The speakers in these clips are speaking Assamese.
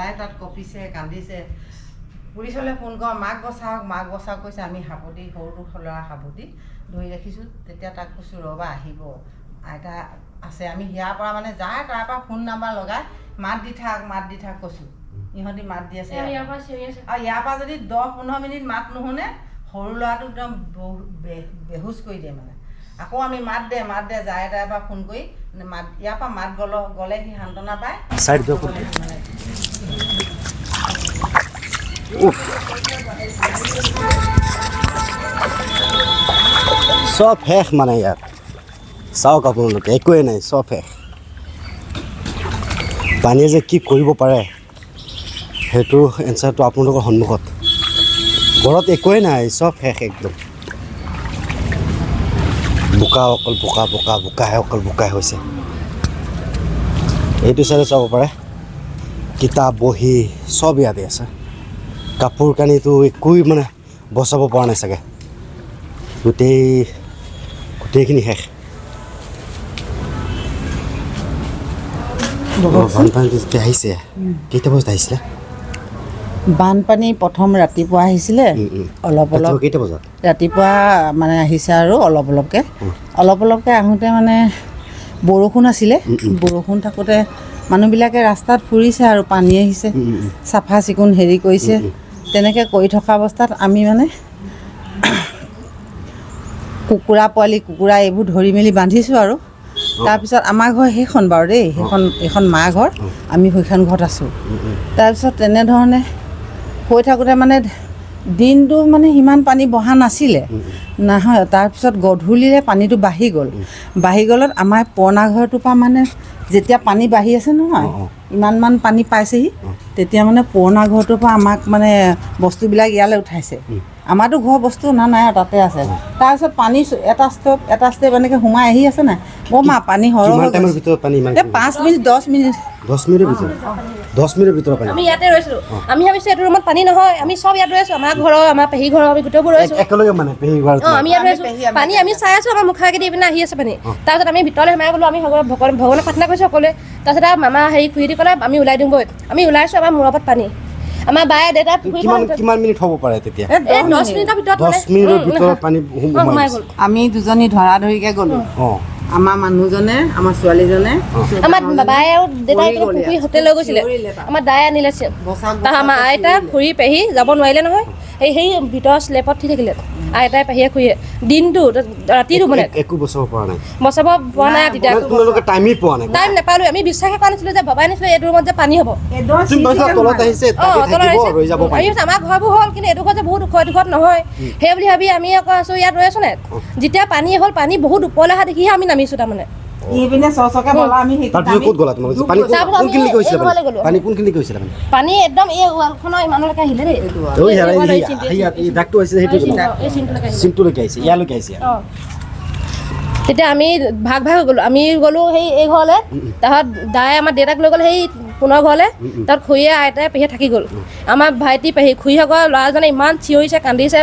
দাদাই তাত কঁপিছে কান্দিছে পুলিচলৈ ফোন কৰ মাক বচাওক কৈছে আমি সাৱটি সৰুটো ল'ৰা সাৱটি ধৰি ৰাখিছোঁ তেতিয়া তাক কৈছোঁ ৰ'বা আহিব আইতা আছে আমি ইয়াৰ পৰা মানে যায় তাৰ পৰা ফোন নাম্বাৰ লগাই মাত দি থাক কৈছোঁ ইহঁতি মাত দি আছে আৰু ইয়াৰ পৰা যদি 10-15 মিনিট মাত নুশুনে সৰু ল'ৰাটো একদম বেহুচ কৰি দিয়ে মানে আকৌ আমি মাত দে যায় তাৰ পৰা ফোন কৰি মাত ইয়াৰ পৰা মাত গ'লে সি সান্তনা পায় সব শেষ মানে ইয়াত চাওক আপোনালোকে একোৱেই নাই সব শেষ পানীয়ে যে কি কৰিব পাৰে সেইটো এনচাৰটো আপোনালোকৰ সন্মুখত ঘৰত একোৱেই নাই সব শেষ একদম বোকা অকল বোকাহে অকল বোকাই হৈছে এইটো চাইডে চাব পাৰে কিতাপ বহি সব ইয়াতে আছে কাপোৰ কানিটো একোৱেই মানে বচাব পৰা নাই চাগে গোটেইখিনি শেষ বানপানী যেতিয়া আহিছে কেইটা বজাত আহিছিলে বানপানী প্ৰথম ৰাতিপুৱা আহিছিলে অলপ কেইটা বজাত ৰাতিপুৱা মানে আহিছে আৰু অলপ অলপকৈ আহোঁতে মানে বৰষুণ আছিলে বৰষুণ থাকোঁতে মানুহবিলাকে ৰাস্তাত ফুৰিছে আৰু পানী আহিছে চাফা চিকুণ হেৰি কৰিছে তেনেকৈ কৰি থকা অৱস্থাত আমি মানে কুকুৰা এইবোৰ ধৰি মেলি বান্ধিছোঁ আৰু তাৰপিছত আমাৰ ঘৰ সেইখন বাৰু দেই এইখন মা ঘৰ আমি সেইখন ঘৰত আছোঁ তাৰপিছত তেনেধৰণে হৈ থাকোঁতে মানে দিনটো মানে সিমান পানী বহা নাছিলে নহয় তাৰপিছত গধূলিৰে পানীটো বাঢ়ি গ'লত আমাৰ পুৰণা ঘৰটোৰ পৰা মানে যেতিয়া পানী বাঢ়ি আছে নহয় ইমানমান পানী পাইছেহি তেতিয়া মানে পুৰণা ঘৰটোৰ পৰা আমাক মানে বস্তুবিলাক ইয়ালৈ উঠাইছে আমাৰতো ঘৰ বস্তু নাই আৰু তাতে আছে তাৰপিছত পানী এটা ষ্টেপ এনেকৈ সোমাই আহি আছে নাই মা পানী সৰহ 5 মিনিট 10 মিনিটৰ ভিতৰত আমি ইয়াতে ৰৈছিলোঁ আমি ভাবিছোঁ এইটো ৰুমত পানী নহয় আমি চব ইয়াত ৰৈছোঁ আমাৰ ঘৰৰ আমাৰ পেহী ঘৰৰ আমি গোটেইবোৰ ৰৈছোঁ একেলগে মানে পেহী ঘৰ আমি ইয়াত ৰৈছোঁ পানী আমি চাই আছোঁ আমাৰ মুখা দি পিনে আহি আছে পানী তাৰপিছত আমি ভিতৰলৈ সোমাই গ'লোঁ আমি ভগৱানক প্ৰাৰ্থনা কৰিছোঁ সকলোৱে তাৰপিছত মামা খুৰীদি ক'লে আমি ওলাই দিওঁগৈ আমি ওলাইছোঁ আমাৰ মূৰৰ ওপৰত পানী আমাৰ বায়ে দেউতা কিমান মিনিট হ'ব পাৰে তেতিয়া 10 মিনিটৰ ভিতৰত 10 মিনিটৰ ভিতৰত পানী সোমাই গ'ল আমি দুজনী ধৰাধৰিকৈ গ'লোঁ আমাৰ মানুহজনে আমাৰ ছোৱালীজনে আমাৰ বাবাই আৰু দেউতাই পুখুৰী হোটেল লৈ গৈছিলে আমাৰ দাই আনিলে আমাৰ আইতা খুৰী পেহী যাব নোৱাৰিলে নহয় সেই ভিতৰৰ স্লেপত ঠিক থাকিলে আইতাই পেহীয়ে খুৰীয়ে দিনটো ৰাতিটো মানে একো বচাব পৰা নাই তেতিয়া টাইম নাপালোঁ আমি বিশ্বাসে কৰা নাছিলোঁ যে বাবাই নাছিলে এইটো ৰুমত যে পানী হ'ব আমাৰ ঘৰবোৰ হ'ল কিন্তু এইটো ঘৰত যে বহুত ওখ নহয় সেই বুলি ভাবি আমি আকৌ আছোঁ ইয়াত ৰৈ আছোঁ নাই যেতিয়া পানী হ'ল পানী বহুত ওপৰলৈ অহা দেখিহে আমি নামিছোঁ তাৰমানে পানী একদম এই ৱালখনৰ ইমানলৈকে আহিলে দেই তেতিয়া আমি ভাগ হৈ গ'লোঁ আমি গ'লোঁ সেই এই ঘৰলৈ তাৰপিছত দাই আমাৰ দেউতাক লৈ গ'ল সেই পুনৰ ঘৰলৈ তাত খুৰীয়ে আইতাই পেহীয়ে থাকি গ'ল আমাৰ ভাইটি পেহী খুৰীসকলৰ ল'ৰাজনে ইমান চিঞৰিছে কান্দিছে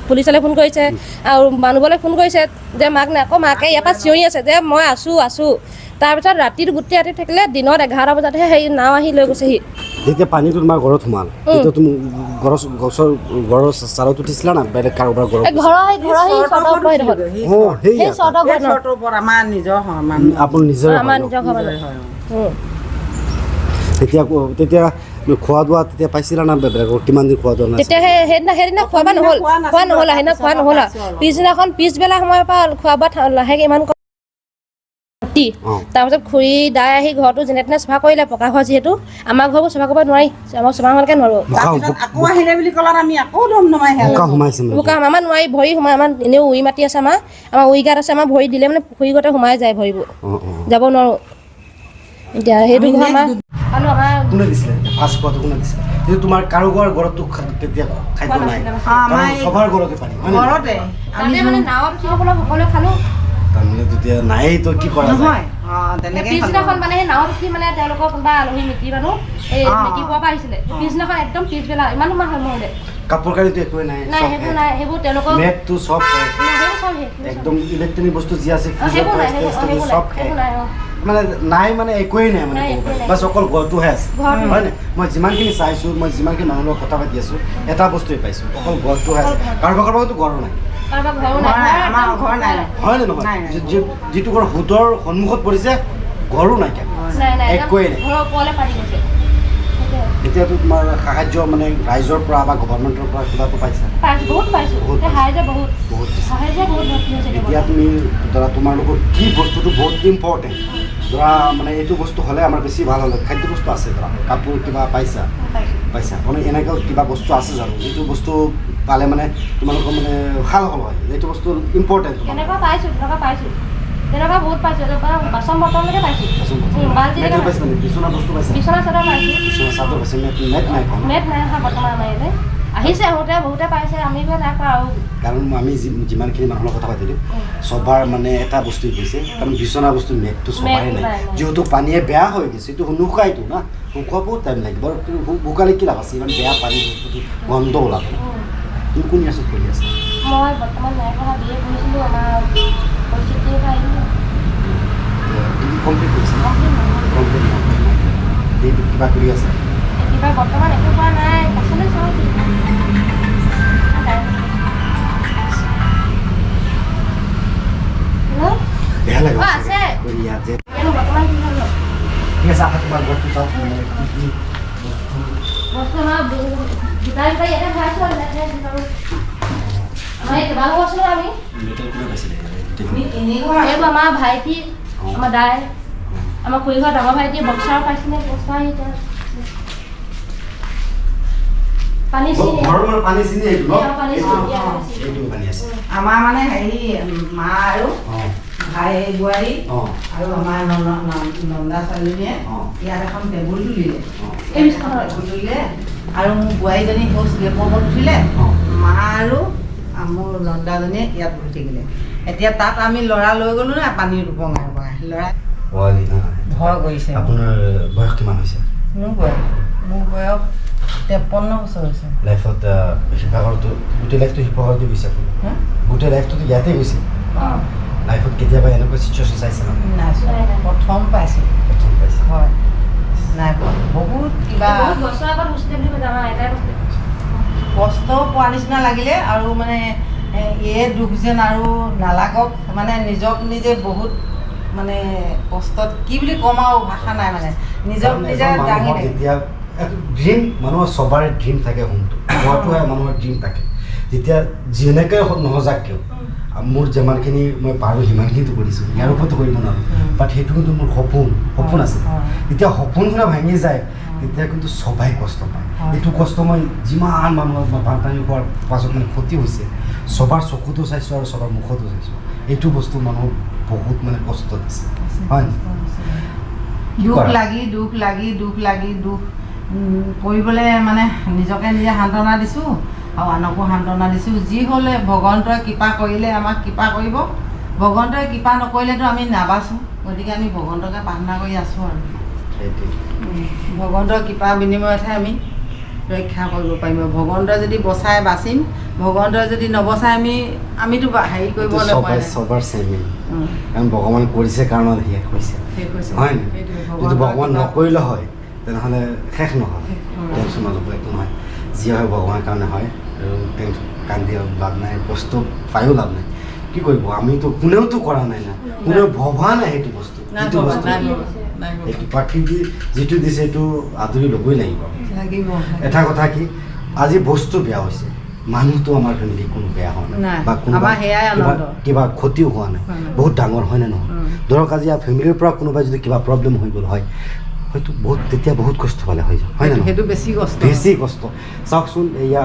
পুলিচলৈ ফোন কৰিছে আৰু মানুহবোৰলৈ ফোন কৰিছে যে মাকে ইয়াৰ পৰা চিঞৰি আছে যে মই আছোঁ তাৰপিছত ৰাতিটো গোটেই ৰাতি থাকিলে দিনত 11 বজাতহে সেই নাও আহি লৈ গৈছেহি যেতিয়া পানীটো তোমাৰ ঘৰত সোমাল তেতিয়া তুমি ঘৰৰ চালত উঠিছিলা না বেলেগ কাৰোবাৰ ঘৰত তেতিয়া খোৱা বোৱা তেতিয়া পাইছিলা না বেলেগৰ কিমান দিন খোৱা বোৱা তেতিয়া সেইদিনা খোৱা নহ'ল পিছবেলা সময়ৰ পৰা খোৱা বোৱা লাহেকৈ ইমান তাৰপিছত খুৰী দাই আহি ঘৰটো যেনে তেনে চাফা কৰিলে পকা ঘৰ যিহেতু আমাৰ ঘৰবোৰ চাফা কৰিব নোৱাৰি আমাক চাফা হ'লকৈ নোৱাৰোঁ আমাৰ নোৱাৰি ভৰি সোমাই আমাৰ এনেও উৰি মাটি আছে আমাৰ উৰি গাত আছে আমাৰ ভৰি দিলে মানে পুখুৰী গতে সোমাই যায় ভৰিবোৰ যাব নোৱাৰোঁ এতিয়া সেইটো ঘৰ তোমাৰ কাৰোবাৰ ঘৰতো তেতিয়া খাদ্য নাই সবাৰ ঘৰতে পানী মানে নাৱত উঠি সকলোৱে খালোঁ তাৰমানে তেতিয়া নাই তো কি কৰা যায় পিছদিনাখন মানে সেই নাৱত উঠি মানে তেওঁলোকৰ কোনোবা আলহী মিতিৰ মানুহ এই মিতিৰ পোৱাৰ পৰা আহিছিলে পিছদিনাখন একদম পিছবেলা ইমান সময় হ'ল মৰলে কাপোৰ কানিটো একোৱে নাই সেইবোৰ তেওঁলোকৰ মেটটো চব একদম ইলেক্ট্ৰনিক বস্তু যি আছে সব মানে নাই মানে একোৱেই নাই মানে বাছ অকল ঘৰটোহে আছে হয় নে মই যিমানখিনি চাইছোঁ মই যিমানখিনি মানুহৰ লগত কথা পাতি আছোঁ এটা বস্তুৱে পাইছোঁ অকল ঘৰটোহে আছে কাৰোবাৰ কাৰোবাৰতো ঘৰো নাই হয় নে নহয় যিটো ঘৰ সুদৰ সন্মুখত পৰিছে ঘৰো নাইকিয়া একোৱেই নাই এতিয়াতো তোমাৰ সাহায্য মানে ৰাইজৰ পৰা বা গভৰ্ণমেণ্টৰ পৰা কিবাটো পাইছা এতিয়া তুমি ধৰা তোমালোকৰ কি বস্তুটো বহুত ইম্পৰ্টেণ্ট ধৰা মানে এইটো বস্তু হ'লে আমাৰ বেছি ভাল হ'লে খাদ্য বস্তু আছে ধৰা কাপোৰ কিবা পাইছা মানে এনেকুৱা কিবা বস্তু আছে জানো যিটো বস্তু পালে মানে তোমালোকৰ মানে ভাল হ'ল হয় এইটো বস্তু ইম্পৰ্টেণ্ট তেনেকুৱা বহুত পাইছোঁ বাচন বৰ্তনলৈকে পাইছোঁ বিচনা বস্তু পাইছা বিচনা চাদৰ পাইছোঁ বিচনা চাদৰ পাইছে নেট নাই অহা বৰ্তমান আমাৰ ইয়াতে আহিছে আহোঁতে বহুতে পাইছে আমি নাই পোৱা আৰু কাৰণ আমি যিমানখিনি মানুহৰ কথা পাতিলোঁ চবাৰ মানে এটা বস্তুৱে কৈছে কাৰণ বিচনা বস্তু নেটটো চবাৰে নাই যিহেতু পানীয়ে বেয়া হৈ গৈছে এইটো নুশুকাইতো না শুকুৱাব বহুত টাইম লাগিব আৰু শুকালে কি লাভ আছে ইমান বেয়া পানী বস্তুটো গন্ধ ওলাব তুমি কোন ইয়াছত পঢ়ি আছা মই বৰ্তমান নাই পঢ়া বি এ পঢ়িছিলোঁ আমাৰ পৰিস্থিতি কমপ্লিট কৰিছে কমপ্লিট কিবা কৰি আছে কিবা বৰ্তমান একো কৰা নাই পাছলৈ চাওঁ বেয়া লাগে আছে কৰি ইয়াত যে বৰ্তমান কি হ'ল ঠিক আছে আহা তোমাৰ ঘৰটো চাওক মানে কি বস্তু আমাৰ দুটাই ইয়াতে খাইছোঁ আমাৰ এই কেইবাঘৰ আছিলোঁ আমি এইবোৰ আমাৰ ভাইটি আমাৰ দাই আমাৰ খুৰী ঘৰ ডাঙৰ ভাইটিয়ে বক্সাৰ পাইছিলে বক্সাৰ পানী চিনি আমাৰ মানে হেৰি মা আৰু ভাই বোৱাৰী আৰু আমাৰ নন্দা ছোৱালীজনীয়ে ইয়াত এখন টেবুল তুলিলে আৰু মোৰ বোৱাৰীজনী শৌচ গেপত উঠিলে মা আৰু মোৰ নন্দাজনীয়ে ইয়াত বহি থাকিলে এতিয়া তাত আমি ল'ৰা লৈ গ'লো না পানী বঙাই ল'ৰা ভয় কৰিছে আপোনাৰ বয়স কিমান হৈছে মোৰ বয়স 53 বছৰ হৈছে লাইফত শিৱসাগৰটো গোটেই লাইফটো শিৱসাগৰতে গৈছে আপুনি গোটেই লাইফটোতো ইয়াতে গৈছে লাইফত কেতিয়াবা এনেকুৱা চিটুৱেশ্যন চাইছে ন প্ৰথম পাইছোঁ হয় নাই বহুত কিবা বছৰ আগত হৈছিলে বুলি কৈছে আমাৰ আইতাই কৈছিলে কষ্ট পোৱা নিচিনা লাগিলে আৰু মানে এই দুখ যেন আৰু নালাগক মানে নিজক নিজে বহুত মানে কষ্টত কি বুলি ক'ম আৰু ভাষা নাই মানে নিজক নিজে দাঙি যেতিয়া ড্ৰিম মানুহৰ চবৰে ড্ৰিম থাকে হোমটো ঘৰটোহে মানুহৰ ড্ৰিম থাকে যেতিয়া যেনেকৈ নহজাক কিয় মোৰ যিমানখিনি মই পাৰোঁ সিমানখিনিতো কৰিছোঁ ইয়াৰ ওপৰতো কৰিব নোৱাৰোঁ বাট সেইটো কিন্তু মোৰ সপোন আছে যেতিয়া সপোনখিনি ভাঙি যায় তেতিয়া কিন্তু সবাই কষ্ট পায় এইটো কষ্ট মই যিমান মানুহৰ বানপানী হোৱাৰ পাছত মানে ক্ষতি হৈছে সবাৰ চকুতো চাইছোঁ আৰু সবাৰ মুখতো চাইছোঁ এইটো বস্তু মানুহক বহুত মানে কষ্ট দিছে হয় দুখ লাগি কৰিবলৈ মানে নিজকে নিজে সান্তনা দিছোঁ আৰু আনকো সান্তনা দিছোঁ যি হ'লে ভগৱন্তই কৃপা কৰিলে আমাক কৃপা কৰিব ভগৱন্তই কৃপা নকৰিলেতো আমি নাবাচোঁ গতিকে আমি ভগৱন্তকে প্ৰাৰ্থনা কৰি আছোঁ আৰু ভগৱন্তৰ কৃপা বিনিময়তহে আমি ৰক্ষা কৰিব পাৰিম ভগৱন্তই যদি বচাই বাচিম ভগৱন্তই যদি নবচাই আমিতো হেৰি কৰিব নাপায় সবাৰ চেমি কাৰণ ভগৱান কৰিছে কাৰণত শেষ হৈছে হয় যদি ভগৱান নকৰিলে হয় তেনেহ'লে শেষ নহয় টেনশ্যন নল'ব একো নহয় যি হয় ভগৱানৰ কাৰণে হয় আৰু টেনশ্যন কান্দি লাভ নাই কষ্ট পায়ো লাভ নাই কি কৰিব আমিতো কোনেওতো কৰা নাই না কোনেও ভবা নাই সেইটো বস্তু যিটো বস্তু এইটো প্ৰাকৃতি যিটো দিছে সেইটো আদৰি ল'বই লাগিব এটা কথা কি আজি বস্তু বেয়া হৈছে মানুহটো আমাৰ ফেমিলি কোনো বেয়া হোৱা নাই বা কোনোবা কিবা ক্ষতিও হোৱা নাই বহুত ডাঙৰ হয়নে নহয় ধৰক আজি ফেমিলিৰ পৰা কোনোবাই যদি কিবা প্ৰব্লেম হৈ গ'ল হয় হয়তো তেতিয়া বহুত কষ্ট পালে হৈ যায় হয় নে নহয় বেছি কষ্ট চাওকচোন এয়া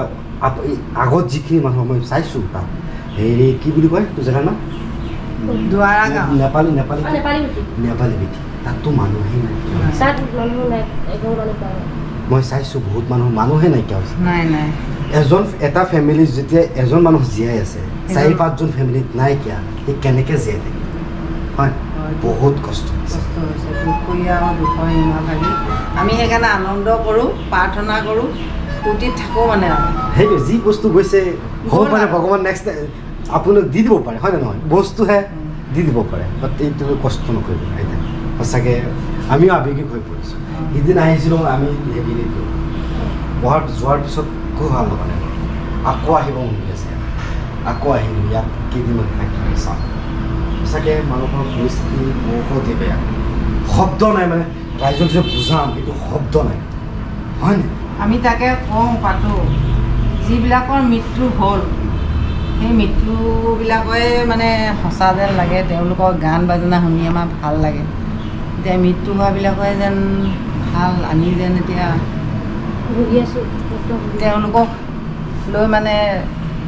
আগত যিখিনি মানুহ মই চাইছোঁ তাত হেৰি কি বুলি কয় তোৰ জেগাৰ নাম নেপালী বেটি তাততো মানুহেই নাই মই চাইছোঁ বহুত মানুহে নাইকিয়া হৈছে এটা ফেমিলি যেতিয়া এজন মানুহ জীয়াই আছে 4-5জন ফেমিলিত নাইকিয়া সি কেনেকৈ জীয়াই থাকে হয় বহুত কষ্ট আমি সেইকাৰণে আনন্দ কৰোঁ প্ৰাৰ্থনা কৰোঁ ফূৰ্তিত থাকোঁ মানে সেইটো যি বস্তু গৈছে হ'ব পাৰে ভগৱান নেক্সট আপোনাক দি দিব পাৰে হয় নে নহয় বস্তুহে দি দিব পাৰে বাট এইটো কষ্ট নকৰিব সঁচাকৈ আমিও আৱেগিক হৈ পৰিছোঁ। সিদিনা আহিছিলোঁ আমি হেৰি যোৱাৰ পিছত খুব ভাল লগা নাই, আকৌ আহিব মন গৈ আছে, আকৌ আহিলোঁ ইয়াত কেইদিনমান থাকি চাওঁ। সঁচাকৈ মানুহৰ পৰিস্থিতি বহুতেই বেয়া, শব্দ নাই, মানে ৰাইজক যে বুজাম সেইটো শব্দ নাই, হয়নে? আমি তাকে কওঁ পাতোঁ, যিবিলাকৰ মৃত্যু হ'ল সেই মৃত্যুবিলাকৰে মানে সঁচা যেন লাগে, তেওঁলোকৰ গান বাজনা শুনি আমাৰ ভাল লাগে। এতিয়া মৃত্যু হোৱাবিলাকৰে যেন ভাল, আমি যেন এতিয়া ভুগি আছোঁ। তেওঁলোকক লৈ মানে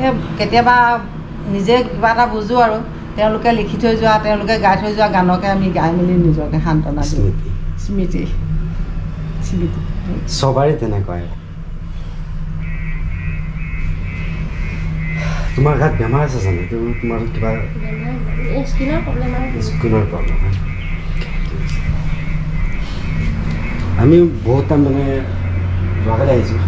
এই কেতিয়াবা নিজে কিবা এটা বুজোঁ আৰু তেওঁলোকে লিখি থৈ যোৱা, তেওঁলোকে গাই থৈ যোৱা গানকে আমি গাই মেলি নিজকে সান্তনা দিওঁ। স্মৃতি স্মৃতি চবৰে তেনেকুৱাই। তোমাৰ গাত বেমাৰ আছে জানো? তোমাৰ কিবা স্কিনৰ প্ৰব্লেম আৰু স্কিনৰ প্ৰব্লেম? আমি বহুত টাইম মানে যোৱাকালি আহিছোঁ।